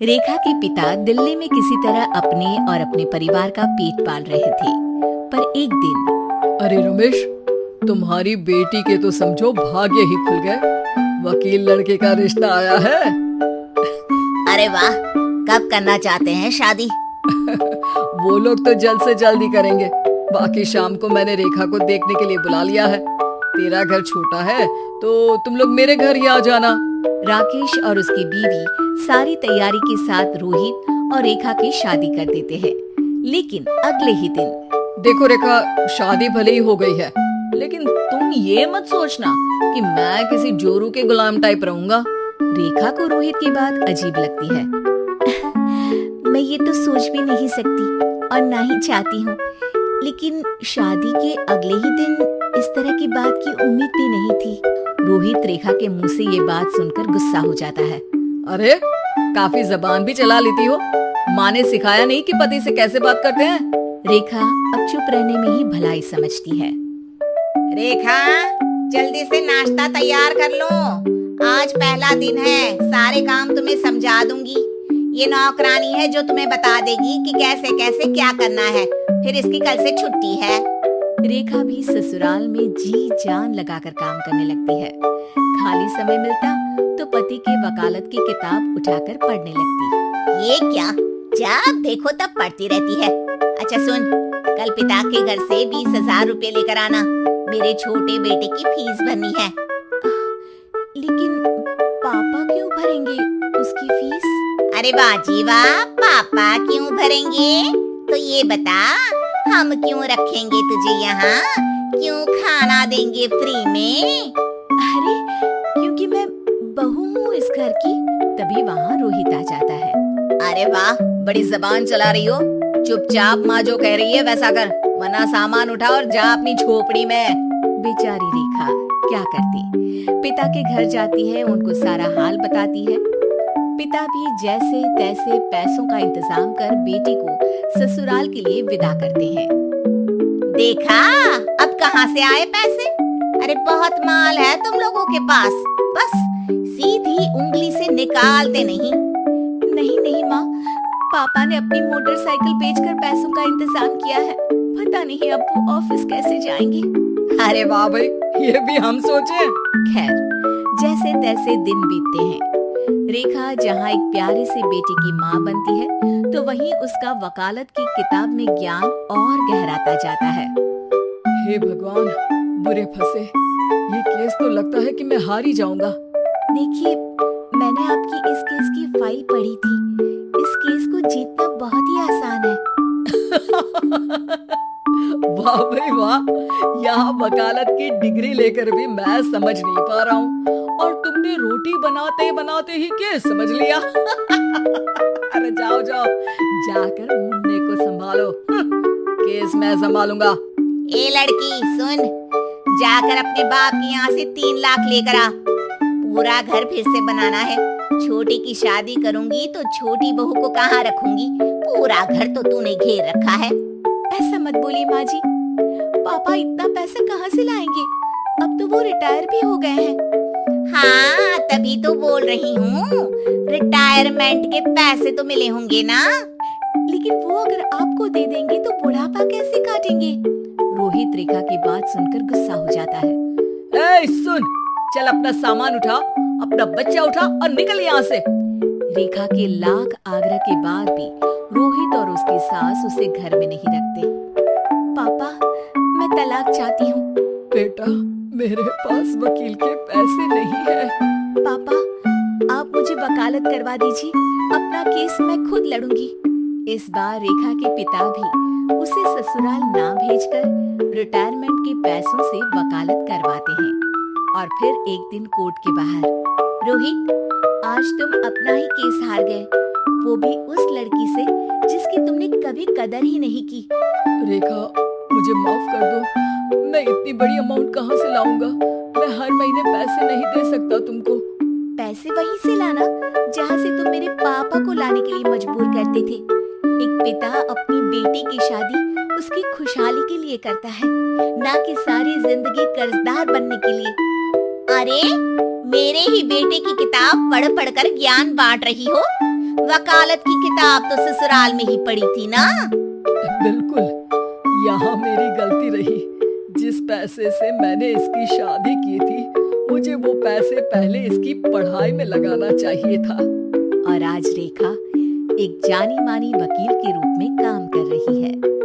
रेखा के पिता दिल्ली में किसी तरह अपने और अपने परिवार का पेट पाल रहे थे। पर एक दिन अरे रमेश, तुम्हारी बेटी के तो समझो भाग्य ही खुल गए। वकील लड़के का रिश्ता आया है। अरे वाह, कब करना चाहते हैं शादी? वो लोग तो जल्द से जल्द ही करेंगे। बाकी शाम को मैंने रेखा को देखने के लिए बुला लिया है। तेरा घर छोटा है तो तुम लोग मेरे घर ही आ जाना। राकेश और उसकी बीवी सारी तैयारी के साथ रोहित और रेखा की शादी कर देते हैं। लेकिन अगले ही दिन देखो रेखा, शादी भले ही हो गई है, लेकिन तुम ये मत सोचना कि मैं किसी जोरू के गुलाम टाइप रहूंगा। रेखा को रोहित की बात अजीब लगती है। मैं ये तो सोच भी नहीं सकती और ना ही चाहती हूँ, लेकिन शादी के अगले ही दिन इस तरह की बात की उम्मीद भी नहीं थी। रोहित रेखा के मुंह से ये बात सुनकर गुस्सा हो जाता है। अरे, काफी जबान भी चला लेती हो। माँ ने सिखाया नहीं कि पति से कैसे बात करते हैं? रेखा अब चुप रहने में ही भलाई समझती है। रेखा, जल्दी से नाश्ता तैयार कर लो। आज पहला दिन है, सारे काम तुम्हें समझा दूंगी। ये नौकरानी है जो तुम्हें बता देगी कि कैसे कैसे क्या करना है। फिर इसकी कल से छुट्टी है। रेखा भी ससुराल में जी जान लगाकर काम करने लगती है। खाली समय मिलता तो पति के वकालत की किताब उठाकर पढ़ने लगती। ये क्या, जब देखो तब पढ़ती रहती है। अच्छा सुन, कल पिता के घर से 20,000 रुपए लेकर आना। मेरे छोटे बेटे की फीस भरनी है। लेकिन पापा क्यों भरेंगे उसकी फीस? अरे वाह जी वाह, पापा क्यों भरेंगे? तो ये बता, हम क्यों रखेंगे तुझे यहाँ? क्यों खाना देंगे फ्री में? अरे, क्योंकि मैं बहू हूँ इस घर की। तभी वहाँ रोहित आ जाता है। अरे वाह, बड़ी जबान चला रही हो। चुपचाप माँ जो कह रही है वैसा कर, वरना सामान उठा और जा अपनी झोपड़ी में। बेचारी रेखा क्या करती, पिता के घर जाती है, उनको सारा हाल बताती है। पिता भी जैसे तैसे पैसों का इंतजाम कर बेटी को ससुराल के लिए विदा करते हैं। देखा, अब कहाँ से आए पैसे? अरे बहुत माल है तुम लोगों के पास, बस सीधी उंगली से निकालते नहीं। नहीं नहीं माँ, पापा ने अपनी मोटरसाइकिल बेचकर पैसों का इंतजाम किया है। पता नहीं अब वो ऑफिस कैसे जाएंगे। अरे वाह भाई, ये भी हम सोचे। खैर, जैसे तैसे दिन बीतते हैं। रेखा जहाँ एक प्यारे से बेटे की माँ बनती है, तो वहीं उसका वकालत की किताब में ज्ञान और गहराता जाता है। हे भगवान, बुरे फंसे। ये केस तो लगता है कि मैं हार ही जाऊंगा। देखिए, मैंने आपकी इस केस की फाइल पढ़ी थी। इस केस को जीतना बहुत ही आसान है। वाह भाई वाह, यहाँ वकालत की डिग्री लेकर भी मैं समझ नहीं पा रहा हूँ, और तुमने रोटी बनाते बनाते ही केस समझ लिया। अरे जाओ जाओ, जाकर मुन्ने को संभालो। केस मैं संभालूंगा। ए लड़की सुन, जाकर अपने बाप के यहाँ से 3 लाख लेकर आ। पूरा घर फिर से बनाना है। छोटी की शादी करूंगी तो छोटी बहू को कहाँ रखूंगी? पूरा घर तो तूने घेर रखा है। ऐसा मत बोलिए माँ जी, पापा इतना पैसा कहाँ से लाएंगे? अब तो वो रिटायर भी हो गए हैं। हाँ, तभी तो बोल रही हूँ, रिटायरमेंट के पैसे तो मिले होंगे ना। लेकिन वो अगर आपको दे देंगे तो बुढ़ापा कैसे काटेंगे? रोहित रेखा की बात सुनकर गुस्सा हो जाता है। ए सुन, चल अपना सामान उठा, अपना बच्चा उठा और निकल यहाँ से। रेखा के लाख आग्रह के बाद भी रोहित और उसकी सास उसे घर में नहीं रखते। पापा, मैं तलाक चाहती हूँ। बेटा, मेरे पास वकील के पैसे नहीं है। पापा, आप मुझे वकालत करवा दीजिए, अपना केस मैं खुद लड़ूंगी। इस बार रेखा के पिता भी उसे ससुराल ना भेजकर रिटायरमेंट के पैसों से वकालत करवाते हैं। और फिर एक दिन कोर्ट के बाहर, रोहित, आज तुम अपना ही केस हार गए, वो भी उस लड़की से जिसकी तुमने कभी कदर ही नहीं की। रेखा, मुझे माफ कर दो। मैं इतनी बड़ी अमाउंट कहाँ से लाऊंगा? मैं हर महीने पैसे नहीं दे सकता तुमको। पैसे वहीं से लाना जहाँ से तुम मेरे पापा को लाने के लिए मजबूर करते थे। एक पिता अपनी बेटी की शादी उसकी खुशहाली के लिए करता है, ना कि सारी जिंदगी कर्जदार बनने के लिए। अरे, मेरे ही बेटे की किताब पढ़ पढ़ कर ज्ञान बांट रही हो। वकालत की किताब तो ससुराल में ही पड़ी थी ना। बिल्कुल, यहाँ मेरी गलती रही। जिस पैसे से मैंने इसकी शादी की थी, मुझे वो पैसे पहले इसकी पढ़ाई में लगाना चाहिए था। और आज रेखा एक जानी मानी वकील के रूप में काम कर रही है।